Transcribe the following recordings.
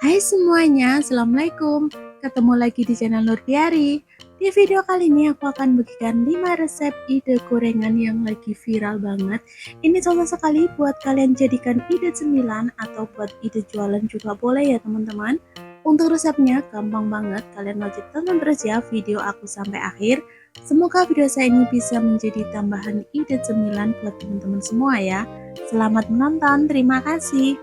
Hai semuanya, Assalamualaikum. Ketemu lagi di channel Nurdiari. Di video kali ini aku akan bagikan 5 resep ide gorengan yang lagi viral banget. Ini cocok sekali buat kalian jadikan ide cemilan atau buat ide jualan juga boleh ya teman-teman. Untuk resepnya gampang banget, kalian wajib tonton terus ya video aku sampai akhir. Semoga video saya ini bisa menjadi tambahan ide cemilan buat teman-teman semua ya. Selamat menonton, terima kasih.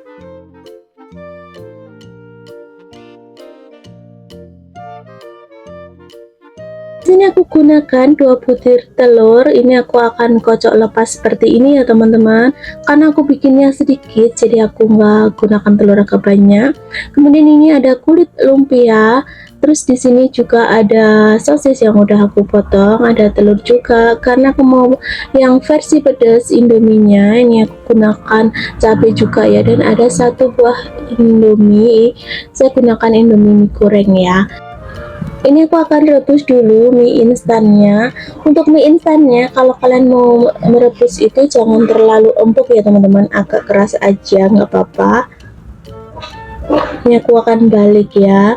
Sini aku gunakan 2 butir telur. Ini aku akan kocok lepas seperti ini ya teman-teman, karena aku bikinnya sedikit jadi aku nggak gunakan telur agak banyak. Kemudian ini ada kulit lumpia, terus di sini juga ada sosis yang udah aku potong, ada telur juga karena aku mau yang versi pedas indominya. Ini aku gunakan cabai juga ya, dan ada 1 buah indomie. Saya gunakan indomie mie goreng ya. Ini aku akan rebus dulu mie instannya. Untuk mie instannya, kalau kalian mau merebus itu jangan terlalu empuk ya teman-teman, agak keras aja nggak apa-apa. Ini aku akan balik ya.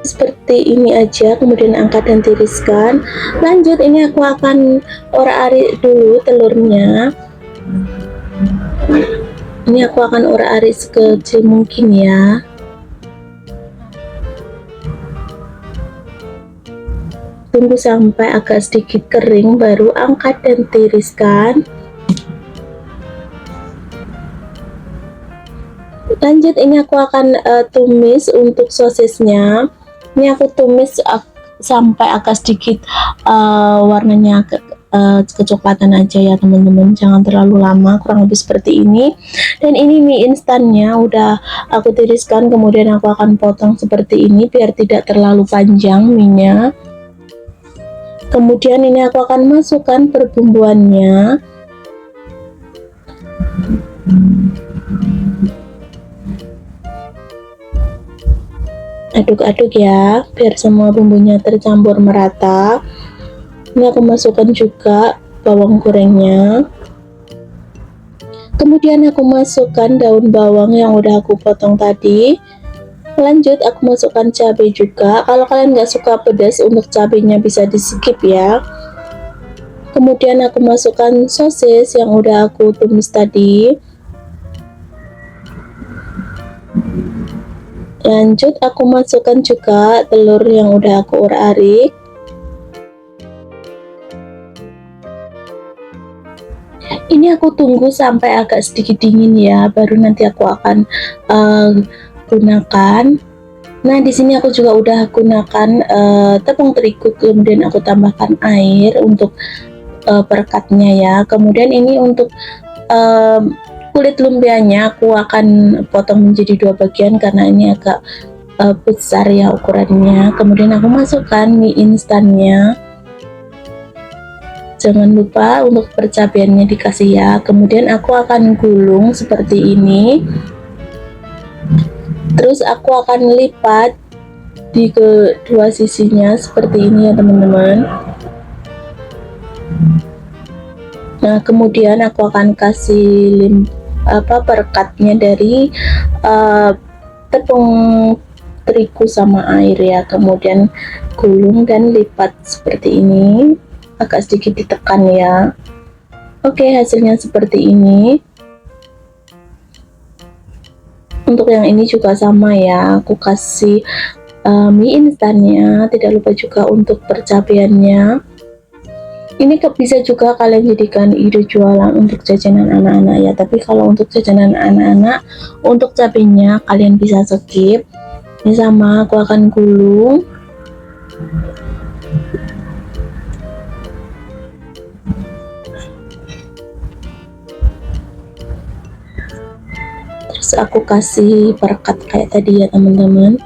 Seperti ini aja, kemudian angkat dan tiriskan. Lanjut, ini aku akan orak-arik dulu telurnya. Ini aku akan orak-arik sekecil mungkin ya. Tunggu sampai agak sedikit kering, baru angkat dan tiriskan. Lanjut, ini aku akan tumis untuk sosisnya. Ini aku tumis sampai agak sedikit warnanya kecoklatan aja ya teman-teman, jangan terlalu lama, kurang lebih seperti ini. Dan ini mie instannya udah aku tiriskan, kemudian aku akan potong seperti ini biar tidak terlalu panjang mie-nya. Kemudian ini aku akan masukkan perbumbuannya. Aduk-aduk ya biar semua bumbunya tercampur merata. Ini aku masukkan juga bawang gorengnya. Kemudian aku masukkan daun bawang yang udah aku potong tadi. Lanjut aku masukkan cabai juga. Kalau kalian nggak suka pedas, untuk cabainya bisa di skip ya. Kemudian aku masukkan sosis yang udah aku tumis tadi. Lanjut aku masukkan juga telur yang udah aku orak-arik. Ini aku tunggu sampai agak sedikit dingin ya, baru nanti aku akan gunakan. Nah, di sini aku juga udah gunakan tepung terigu, kemudian aku tambahkan air untuk perekatnya ya. Kemudian ini untuk kulit lumpianya aku akan potong menjadi 2 bagian karena ini agak besar ya ukurannya. Kemudian aku masukkan mie instannya. Jangan lupa untuk percabeannya dikasih ya. Kemudian aku akan gulung seperti ini. Terus aku akan lipat di kedua sisinya seperti ini ya teman-teman. Nah, kemudian aku akan kasih perekatnya dari tepung terigu sama air ya. Kemudian gulung dan lipat seperti ini. Agak sedikit ditekan ya. Oke, hasilnya seperti ini. Untuk yang ini juga sama ya, aku kasih mie instannya. Tidak lupa juga untuk percabeannya. Ini bisa juga kalian jadikan ide jualan untuk jajanan anak-anak ya, tapi kalau untuk jajanan anak-anak, untuk cabenya kalian bisa skip. Ini sama, aku akan gulung. Terus aku kasih perekat kayak tadi ya teman-teman.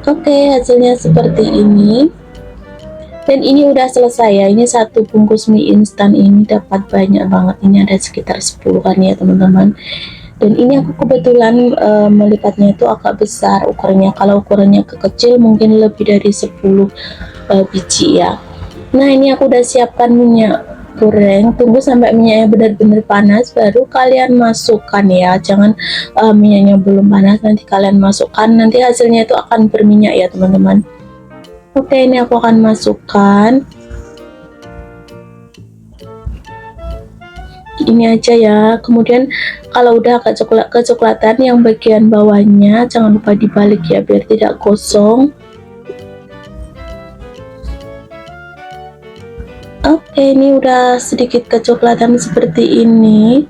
Oke, hasilnya seperti ini. Dan ini udah selesai ya. Ini 1 bungkus mie instan ini dapat banyak banget. Ini ada sekitar 10 kan ya teman-teman. Dan ini aku kebetulan melipatnya itu agak besar ukurannya. Kalau ukurannya kecil mungkin lebih dari 10 biji ya. Nah, ini aku udah siapkan minyak goreng. Tunggu sampai minyaknya benar-benar panas baru kalian masukkan ya. Jangan minyaknya belum panas nanti kalian masukkan, nanti hasilnya itu akan berminyak ya teman-teman. Oke, ini aku akan masukkan ini aja ya. Kemudian kalau udah agak kecoklatan yang bagian bawahnya jangan lupa dibalik ya biar tidak gosong. Oke, ini udah sedikit kecoklatan seperti ini.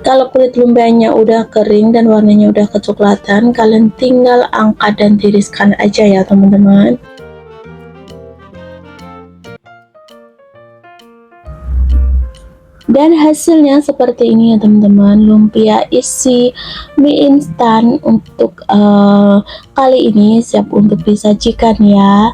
Kalau kulit lumpianya udah kering dan warnanya udah kecoklatan, kalian tinggal angkat dan tiriskan aja ya teman-teman. Dan hasilnya seperti ini ya teman-teman, lumpia isi mie instan untuk kali ini siap untuk disajikan ya.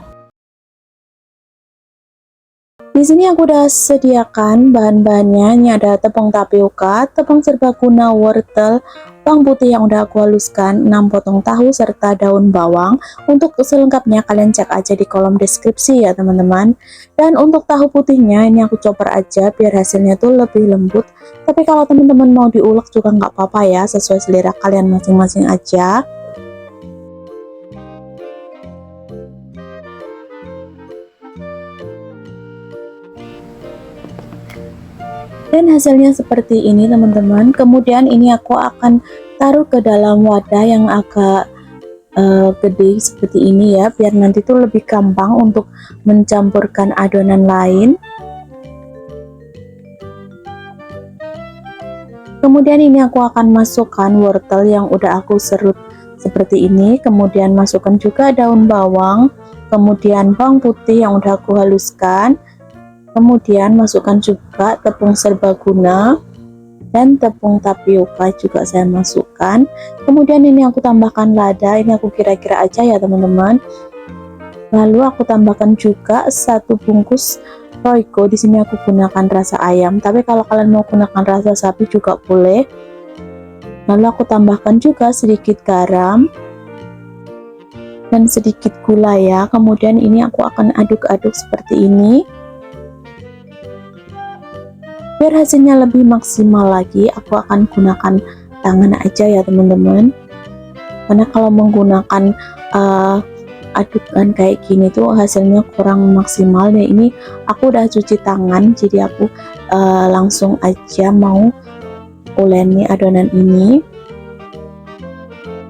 Di sini aku udah sediakan bahan-bahannya. Ini ada tepung tapioka, tepung serbaguna, wortel, bawang putih yang udah aku haluskan, 6 potong tahu serta daun bawang. Untuk selengkapnya kalian cek aja di kolom deskripsi ya teman-teman. Dan untuk tahu putihnya ini aku chopper aja biar hasilnya tuh lebih lembut. Tapi kalau teman-teman mau diulek juga nggak apa-apa ya, sesuai selera kalian masing-masing aja. Dan hasilnya seperti ini teman-teman. Kemudian ini aku akan taruh ke dalam wadah yang agak gede seperti ini ya, biar nanti tuh lebih gampang untuk mencampurkan adonan lain. Kemudian ini aku akan masukkan wortel yang udah aku serut seperti ini, kemudian masukkan juga daun bawang, kemudian bawang putih yang udah aku haluskan. Kemudian masukkan juga tepung serbaguna dan tepung tapioka juga saya masukkan. Kemudian ini aku tambahkan lada, ini aku kira-kira aja ya teman-teman. Lalu aku tambahkan juga 1 bungkus Royco. Di sini aku gunakan rasa ayam, tapi kalau kalian mau gunakan rasa sapi juga boleh. Lalu aku tambahkan juga sedikit garam dan sedikit gula ya. Kemudian ini aku akan aduk-aduk seperti ini. Biar hasilnya lebih maksimal lagi, aku akan gunakan tangan aja ya teman-teman. Karena kalau menggunakan adukan kayak gini tuh hasilnya kurang maksimal. Dan ini aku udah cuci tangan, jadi aku langsung aja mau uleni adonan ini.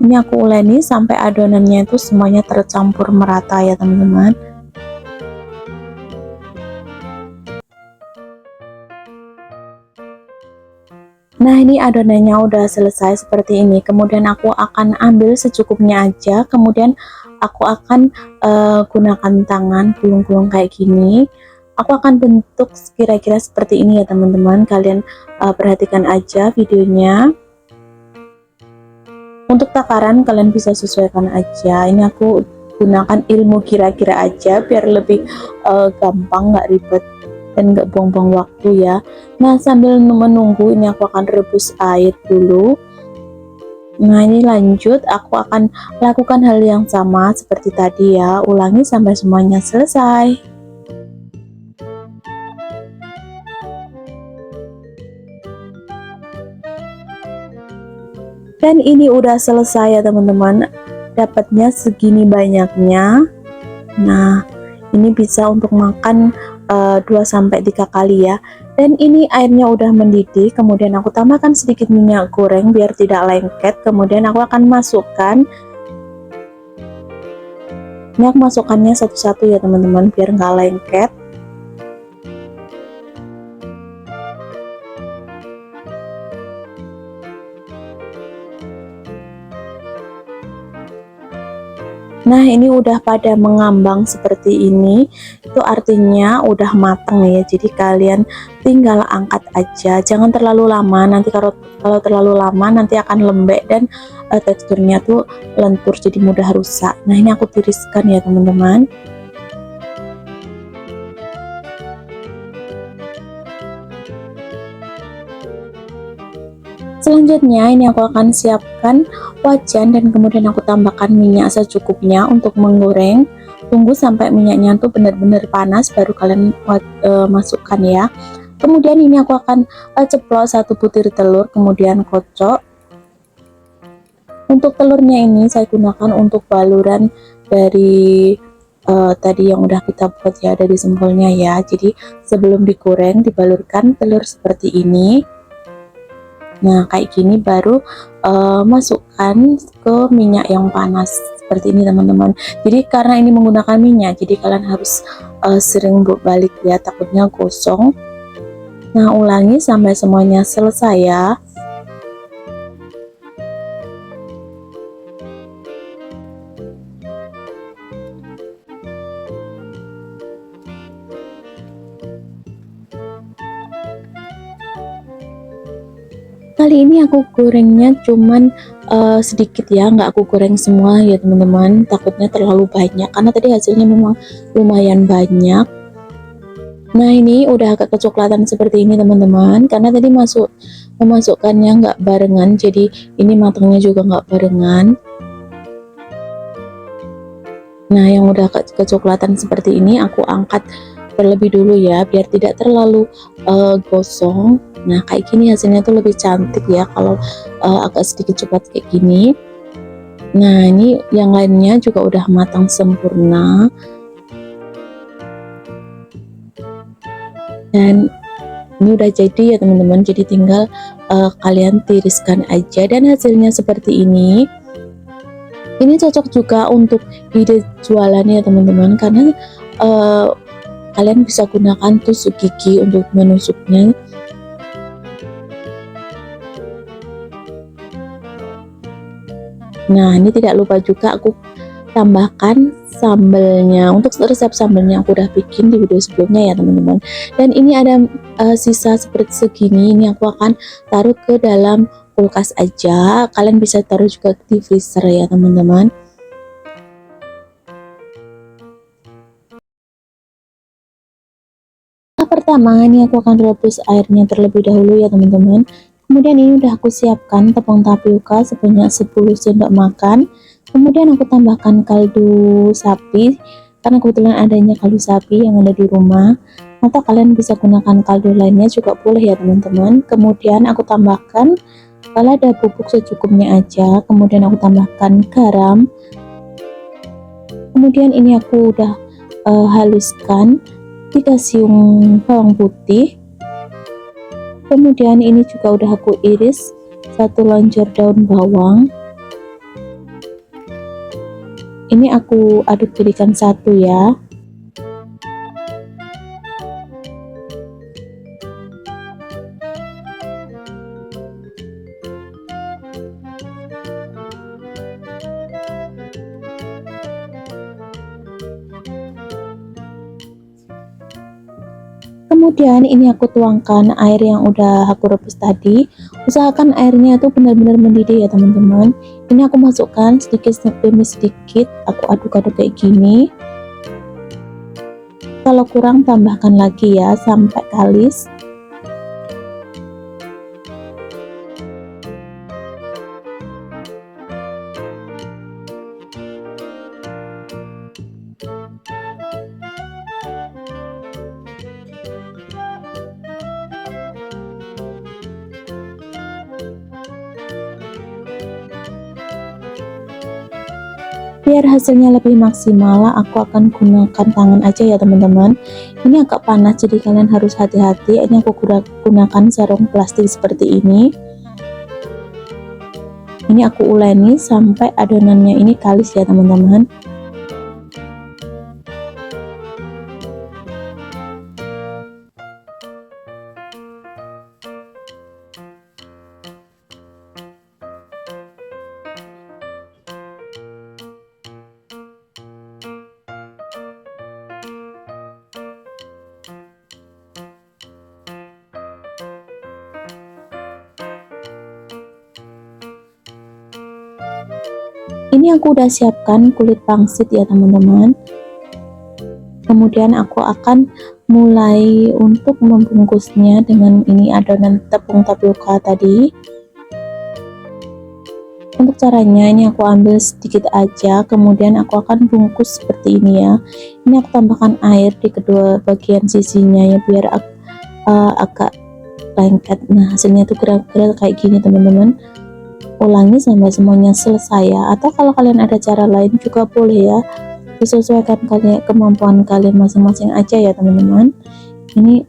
Ini aku uleni sampai adonannya itu semuanya tercampur merata ya teman-teman. Nah, ini adonannya udah selesai seperti ini. Kemudian aku akan ambil secukupnya aja. Kemudian aku akan gunakan tangan gulung-gulung kayak gini. Aku akan bentuk kira-kira seperti ini ya teman-teman. Kalian perhatikan aja videonya. Untuk takaran kalian bisa sesuaikan aja. Ini aku gunakan ilmu kira-kira aja biar lebih gampang, nggak ribet dan nggak buang-buang waktu ya. Nah, sambil menunggu ini aku akan rebus air dulu. Nah, ini lanjut aku akan lakukan hal yang sama seperti tadi ya, ulangi sampai semuanya selesai. Dan ini udah selesai ya teman-teman, dapatnya segini banyaknya. Nah, ini bisa untuk makan 2-3 kali ya. Dan ini airnya udah mendidih, kemudian aku tambahkan sedikit minyak goreng biar tidak lengket. Kemudian aku akan masukkan, ini aku masukkannya satu-satu ya teman-teman biar nggak lengket. Nah, ini udah pada mengambang seperti ini, itu artinya udah matang ya. Jadi kalian tinggal angkat aja, jangan terlalu lama. Nanti kalau terlalu lama nanti akan lembek dan teksturnya tuh lentur jadi mudah rusak. Nah, ini aku tiriskan ya teman-teman. Selanjutnya ini aku akan siapkan wajan dan kemudian aku tambahkan minyak secukupnya untuk menggoreng. Tunggu sampai minyaknya tuh benar-benar panas baru kalian masukkan ya. Kemudian ini aku akan ceplok 1 butir telur, kemudian kocok. Untuk telurnya ini saya gunakan untuk baluran dari tadi yang udah kita buat ya, dari sempolnya ya. Jadi sebelum digoreng dibalurkan telur seperti ini. Nah kayak gini baru masukkan ke minyak yang panas seperti ini teman-teman. Jadi karena ini menggunakan minyak, jadi kalian harus sering bolak-balik ya, takutnya gosong. Nah ulangi sampai semuanya selesai ya. Kali ini aku gorengnya cuman sedikit ya, nggak aku goreng semua ya teman-teman, takutnya terlalu banyak karena tadi hasilnya memang lumayan banyak. Nah ini udah agak kecoklatan seperti ini teman-teman, karena tadi memasukkannya nggak barengan, jadi ini matangnya juga nggak barengan. Nah yang udah kecoklatan seperti ini aku angkat terlebih dulu ya, biar tidak terlalu gosong. Nah kayak gini hasilnya tuh lebih cantik ya kalau agak sedikit coklat kayak gini. Nah ini yang lainnya juga udah matang sempurna dan ini udah jadi ya teman-teman, jadi tinggal kalian tiriskan aja dan hasilnya seperti ini. Ini cocok juga untuk ide jualan ya teman-teman, karena kalian bisa gunakan tusuk gigi untuk menusuknya. Nah ini tidak lupa juga aku tambahkan sambelnya. Untuk resep sambelnya aku udah bikin di video sebelumnya ya teman-teman. Dan ini ada sisa seperti segini, ini aku akan taruh ke dalam kulkas aja. Kalian bisa taruh juga di freezer ya teman-teman. Pertama ini aku akan rebus airnya terlebih dahulu ya teman-teman. Kemudian ini udah aku siapkan tepung tapioka sebanyak 10 sendok makan. Kemudian aku tambahkan kaldu sapi, karena kebetulan adanya kaldu sapi yang ada di rumah, atau kalian bisa gunakan kaldu lainnya juga boleh ya teman-teman. Kemudian aku tambahkan lada bubuk secukupnya aja, kemudian aku tambahkan garam. Kemudian ini aku udah haluskan 3 siung bawang putih. Kemudian ini juga udah aku iris 1 lonjor daun bawang. Ini aku aduk jadikan satu ya. Kemudian ini aku tuangkan air yang udah aku rebus tadi. Usahakan airnya tuh benar-benar mendidih ya teman-teman. Ini aku masukkan sedikit demi sedikit, aku aduk-aduk kayak gini. Kalau kurang tambahkan lagi ya sampai kalis. Biar hasilnya lebih maksimal, aku akan gunakan tangan aja ya teman-teman. Ini agak panas jadi kalian harus hati-hati. Ini aku gunakan sarung plastik seperti ini. Ini aku uleni sampai adonannya ini kalis ya teman-teman. Ini aku udah siapkan kulit pangsit ya teman-teman. Kemudian aku akan mulai untuk membungkusnya dengan ini adonan tepung tapioka tadi. Untuk caranya ini aku ambil sedikit aja, kemudian aku akan bungkus seperti ini ya. Ini aku tambahkan air di kedua bagian sisinya ya, biar agak lengket. Nah, hasilnya tuh kira-kira kayak gini teman-teman. Ulangi sampai semuanya selesai ya, atau kalau kalian ada cara lain juga boleh ya, disesuaikan kalian, kemampuan kalian masing-masing aja ya teman-teman. Ini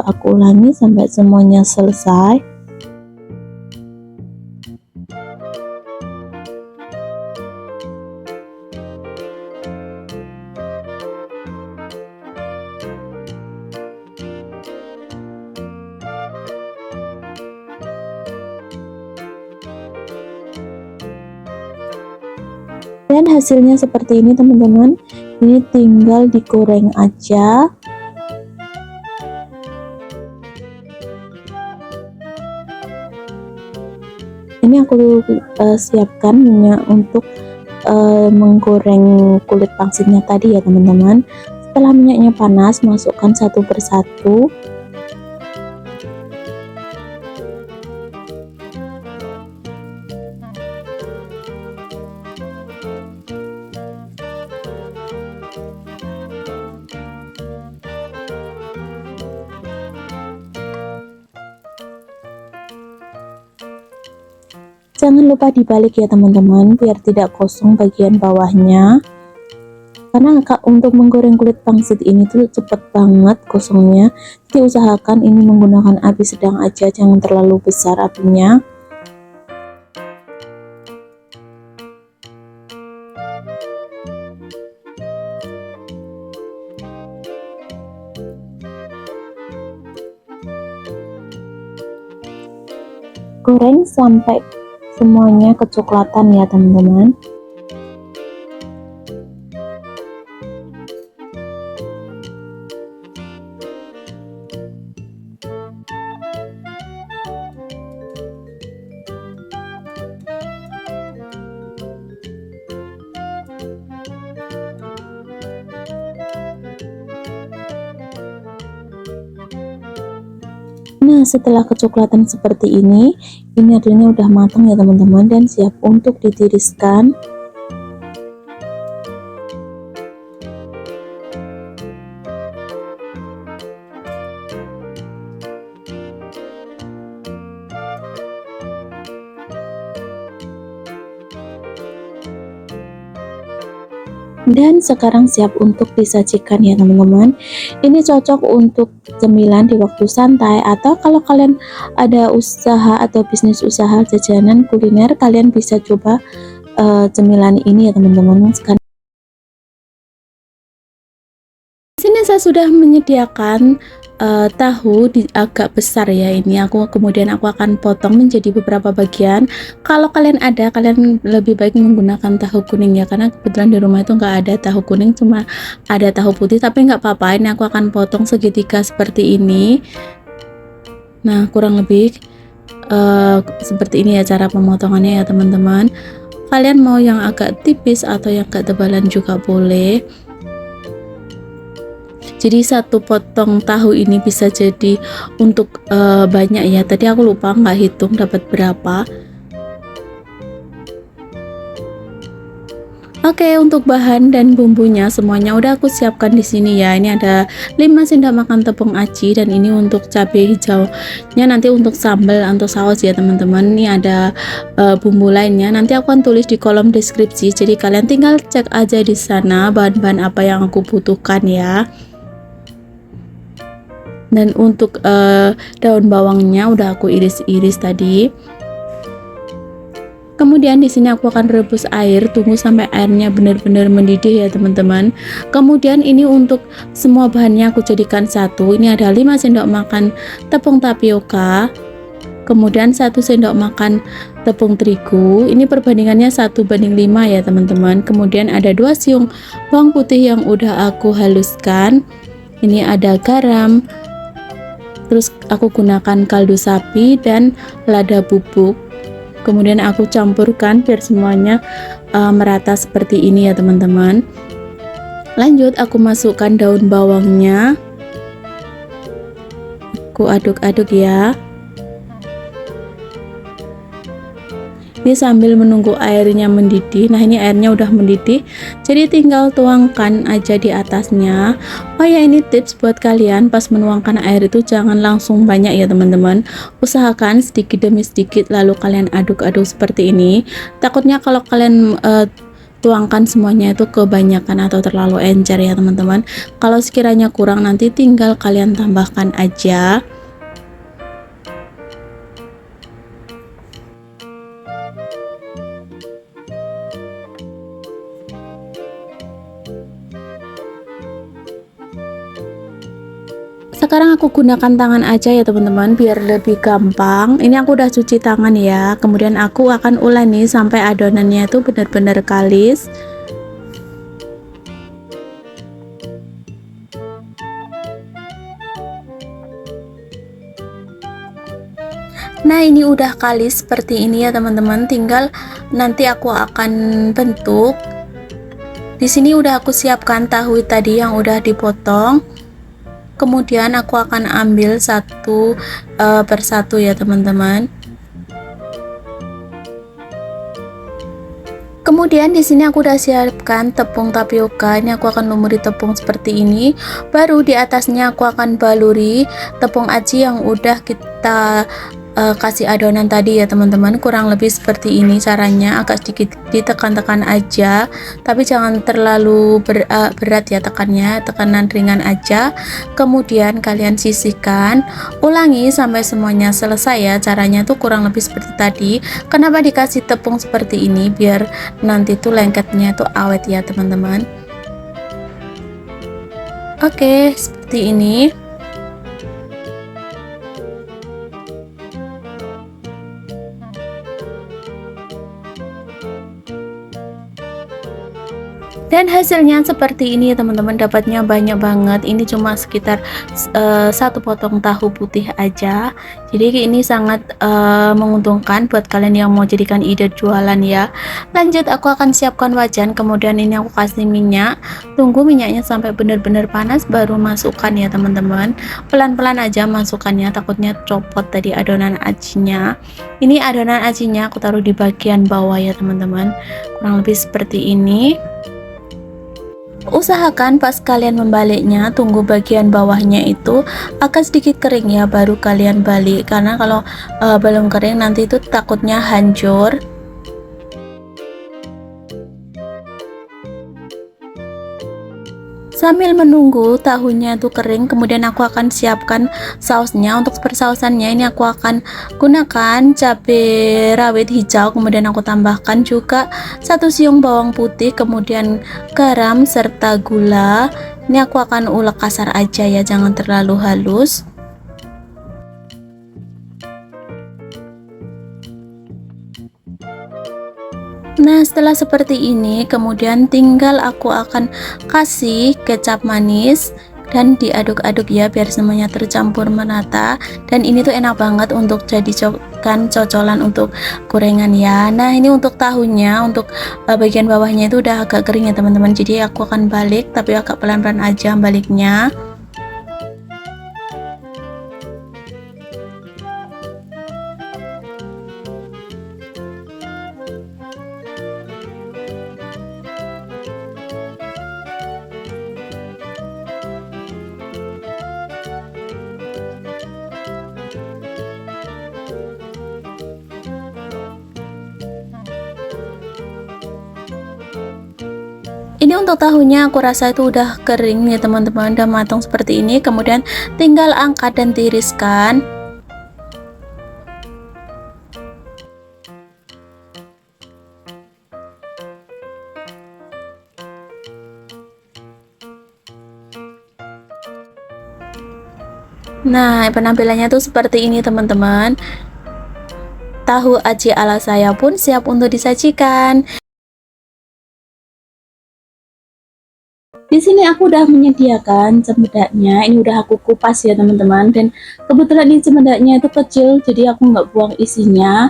aku ulangi sampai semuanya selesai. Dan hasilnya seperti ini teman-teman. Ini tinggal digoreng aja. Ini aku siapkan minyak untuk menggoreng kulit pangsitnya tadi ya teman-teman. Setelah minyaknya panas, masukkan satu persatu. Jangan lupa dibalik ya teman-teman, biar tidak kosong bagian bawahnya. Karena untuk menggoreng kulit pangsit ini tuh cepet banget kosongnya. Jadi usahakan ini menggunakan api sedang aja, jangan terlalu besar apinya. Goreng sampai semuanya kecoklatan ya teman-teman. Nah, setelah kecoklatan seperti ini adonannya udah matang ya teman-teman, dan siap untuk ditiriskan. Dan sekarang siap untuk disajikan ya teman-teman. Ini cocok untuk cemilan di waktu santai, atau kalau kalian ada usaha atau bisnis usaha jajanan kuliner, kalian bisa coba cemilan ini ya teman-teman. Sekarang sini saya sudah menyediakan tahu agak besar ya. Ini kemudian aku akan potong menjadi beberapa bagian. Kalau kalian lebih baik menggunakan tahu kuning ya, karena kebetulan di rumah itu nggak ada tahu kuning, cuma ada tahu putih. Tapi nggak apa-apa, ini aku akan potong segitiga seperti ini. Nah, kurang lebih seperti ini ya cara pemotongannya ya teman-teman. Kalian mau yang agak tipis atau yang agak tebalan juga boleh. Jadi satu potong tahu ini bisa jadi untuk banyak ya. Tadi aku lupa nggak hitung dapat berapa. Oke, untuk bahan dan bumbunya semuanya udah aku siapkan di sini ya. Ini ada 5 sendok makan tepung aci, dan ini untuk cabai hijaunya nanti untuk sambal atau saus ya teman-teman. Ini ada bumbu lainnya. Nanti aku akan tulis di kolom deskripsi. Jadi kalian tinggal cek aja di sana bahan-bahan apa yang aku butuhkan ya. Dan untuk daun bawangnya udah aku iris-iris tadi. Kemudian di sini aku akan rebus air, tunggu sampai airnya benar-benar mendidih ya teman-teman. Kemudian ini untuk semua bahannya aku jadikan satu. Ini ada 5 sendok makan tepung tapioka, kemudian 1 sendok makan tepung terigu. Ini perbandingannya 1:5 ya teman-teman. Kemudian ada 2 siung bawang putih yang udah aku haluskan. Ini ada garam, terus aku gunakan kaldu sapi dan lada bubuk. Kemudian aku campurkan biar semuanya merata seperti ini ya teman-teman. Lanjut aku masukkan daun bawangnya, aku aduk-aduk ya. Ini sambil menunggu airnya mendidih. Nah, ini airnya udah mendidih, jadi tinggal tuangkan aja di atasnya. Oh ya, ini tips buat kalian, pas menuangkan air itu jangan langsung banyak ya teman-teman, usahakan sedikit demi sedikit lalu kalian aduk-aduk seperti ini. Takutnya kalau kalian tuangkan semuanya itu kebanyakan atau terlalu encer ya teman-teman. Kalau sekiranya kurang, nanti tinggal kalian tambahkan aja. Sekarang aku gunakan tangan aja ya teman-teman, biar lebih gampang. Ini aku udah cuci tangan ya, kemudian aku akan uleni sampai adonannya itu benar-benar kalis. Nah, ini udah kalis seperti ini ya teman-teman, tinggal nanti aku akan bentuk. Di sini udah aku siapkan tahu tadi yang udah dipotong. Kemudian aku akan ambil satu persatu ya teman-teman. Kemudian di sini aku udah siapkan tepung tapioka. Ini aku akan lumuri tepung seperti ini. Baru di atasnya aku akan baluri tepung aci yang udah kita kasih adonan tadi ya teman-teman. Kurang lebih seperti ini caranya, agak sedikit ditekan-tekan aja, tapi jangan terlalu berat ya tekannya, tekanan ringan aja. Kemudian kalian sisihkan, ulangi sampai semuanya selesai ya. Caranya tuh kurang lebih seperti tadi. Kenapa dikasih tepung seperti ini? Biar nanti tuh lengketnya tuh awet ya teman-teman. Oke, seperti ini. Dan hasilnya seperti ini ya teman-teman, dapatnya banyak banget. Ini cuma sekitar satu potong tahu putih aja, jadi ini sangat menguntungkan buat kalian yang mau jadikan ide jualan ya. Lanjut, aku akan siapkan wajan, kemudian ini aku kasih minyak. Tunggu minyaknya sampai benar-benar panas baru masukkan ya teman-teman. Pelan-pelan aja masukkannya, takutnya copot tadi adonan acinya. Ini adonan acinya aku taruh di bagian bawah ya teman-teman, kurang lebih seperti ini. Usahakan pas kalian membaliknya, tunggu bagian bawahnya itu agak sedikit kering ya, baru kalian balik, karena kalau belum kering nanti itu takutnya hancur. Sambil menunggu tahunya itu kering, kemudian aku akan siapkan sausnya. Untuk persausannya ini aku akan gunakan cabai rawit hijau, kemudian aku tambahkan juga 1 siung bawang putih, kemudian garam serta gula. Ini aku akan ulek kasar aja ya, jangan terlalu halus. Nah, setelah seperti ini, kemudian tinggal aku akan kasih kecap manis dan diaduk-aduk ya, biar semuanya tercampur merata. Dan ini tuh enak banget untuk jadi cocolan untuk gorengan ya. Nah, ini untuk tahunya, untuk bagian bawahnya itu udah agak kering ya teman-teman, jadi aku akan balik, tapi agak pelan-pelan aja baliknya. Ini untuk tahunya aku rasa itu udah kering ya teman-teman, udah matang seperti ini. Kemudian tinggal angkat dan tiriskan. Nah, penampilannya tuh seperti ini teman-teman. Tahu aci ala saya pun siap untuk disajikan. Di sini aku udah menyediakan cemedaknya, ini udah aku kupas ya teman-teman, dan kebetulan ini cemedaknya itu kecil, jadi aku nggak buang isinya.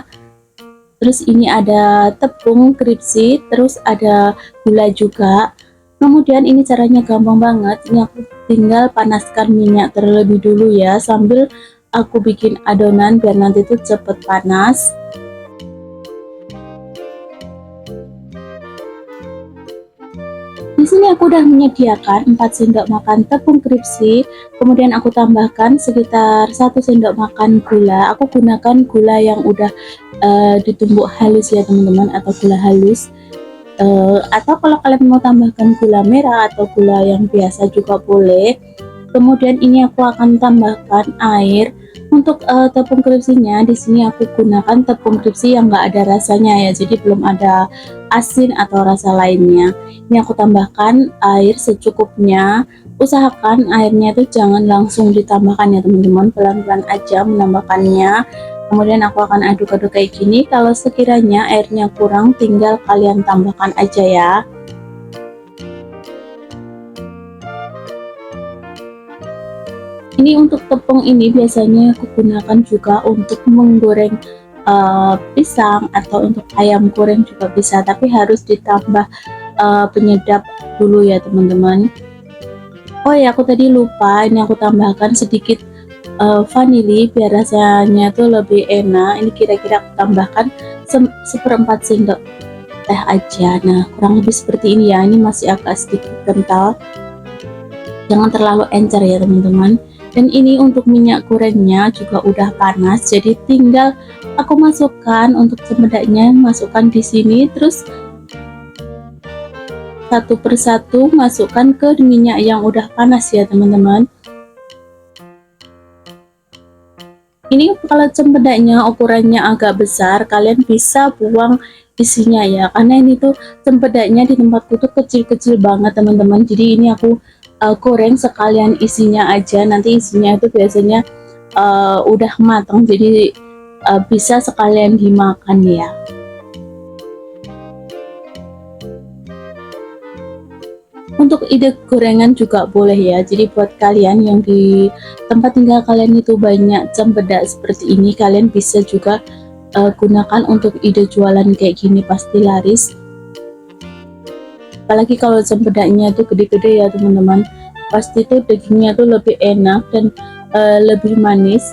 Terus ini ada tepung kripsi, terus ada gula juga. Kemudian ini caranya gampang banget, ini aku tinggal panaskan minyak terlebih dulu ya, sambil aku bikin adonan biar nanti tuh cepet panas. sini aku udah menyediakan 4 sendok makan tepung crispy, kemudian aku tambahkan sekitar 1 sendok makan gula. Aku gunakan gula yang udah ditumbuk halus ya teman-teman, atau gula halus. Atau kalau kalian mau tambahkan gula merah atau gula yang biasa juga boleh. Kemudian ini aku akan tambahkan air. Untuk tepung crispy-nya di sini aku gunakan tepung crispy yang enggak ada rasanya ya, jadi belum ada asin atau rasa lainnya. Ini aku tambahkan air secukupnya. Usahakan airnya itu jangan langsung ditambahkan ya teman-teman, pelan-pelan aja menambahkannya. Kemudian aku akan aduk-aduk kayak gini. Kalau sekiranya airnya kurang, tinggal kalian tambahkan aja ya. Ini untuk tepung ini biasanya aku gunakan juga untuk menggoreng pisang atau untuk ayam goreng juga bisa, tapi harus ditambah penyedap dulu ya teman-teman. Oh ya, aku tadi lupa, ini aku tambahkan sedikit vanili biar rasanya tuh lebih enak. Ini kira-kira aku tambahkan seperempat sendok teh aja. Nah, kurang lebih seperti ini ya. Ini masih agak sedikit kental, jangan terlalu encer ya teman-teman. Dan ini untuk minyak gorengnya juga udah panas, jadi tinggal aku masukkan untuk cembedaknya, masukkan di sini, terus satu persatu masukkan ke minyak yang udah panas ya teman-teman. Ini kalau cembedaknya ukurannya agak besar, kalian bisa buang isinya ya, karena ini tuh cembedaknya di tempatku tuh kecil-kecil banget teman-teman. Jadi ini aku goreng sekalian isinya aja, nanti isinya itu biasanya udah matang, jadi bisa sekalian dimakan ya. Untuk ide gorengan juga boleh ya, jadi buat kalian yang di tempat tinggal kalian itu banyak cempedak seperti ini, kalian bisa juga gunakan untuk ide jualan kayak gini, pasti laris. Apalagi kalau cempedaknya itu gede-gede ya teman-teman, pasti tuh dagingnya tuh lebih enak dan lebih manis.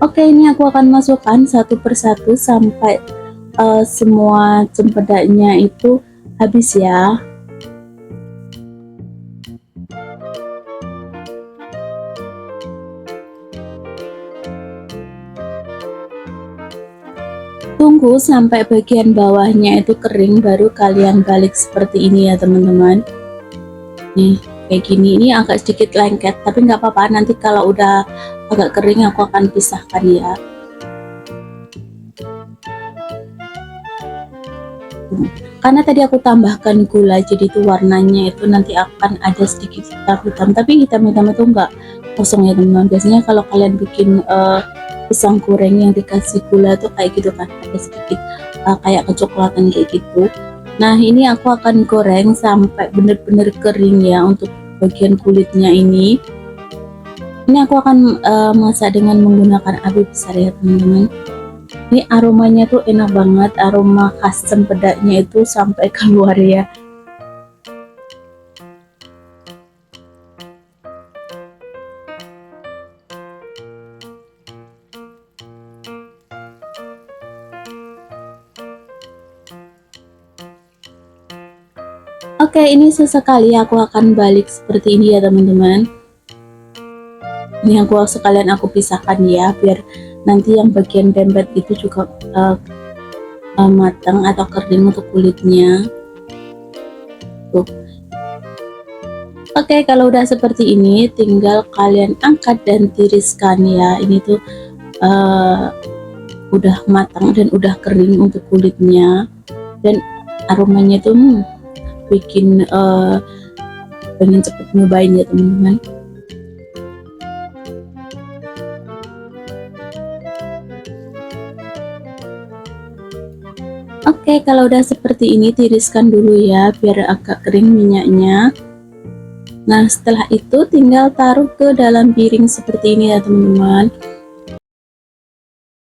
Oke, ini aku akan masukkan satu persatu sampai semua cempedaknya itu habis ya. Tunggu sampai bagian bawahnya itu kering, baru kalian balik seperti ini ya teman-teman. Nih kayak gini, ini agak sedikit lengket tapi nggak apa-apa, nanti kalau udah agak kering aku akan pisahkan ya. Karena tadi aku tambahkan gula, jadi itu warnanya itu nanti akan ada sedikit hitam-hitam, tapi hitam-hitam itu enggak kosong ya teman-teman. Biasanya kalau kalian bikin pisang goreng yang dikasih gula tuh kayak gitu kan, ada sedikit kayak kecoklatan kayak gitu. Nah ini aku akan goreng sampai bener-bener kering ya untuk bagian kulitnya ini. Ini aku akan masak dengan menggunakan api besar ya teman-teman. Ini aromanya tuh enak banget, aroma khas cempedaknya itu sampai keluar ya. Oke, ini sesekali aku akan balik seperti ini ya teman-teman. Ini aku sekalian aku pisahkan ya, biar nanti yang bagian dempet itu juga matang atau kering untuk kulitnya. Tuh. Oke, kalau udah seperti ini tinggal kalian angkat dan tiriskan ya. Ini tuh udah matang dan udah kering untuk kulitnya, dan aromanya tuh bikin pengen cepet nyobain ya teman-teman. Oke, kalau udah seperti ini tiriskan dulu ya biar agak kering minyaknya. Nah setelah itu tinggal taruh ke dalam piring seperti ini ya teman-teman.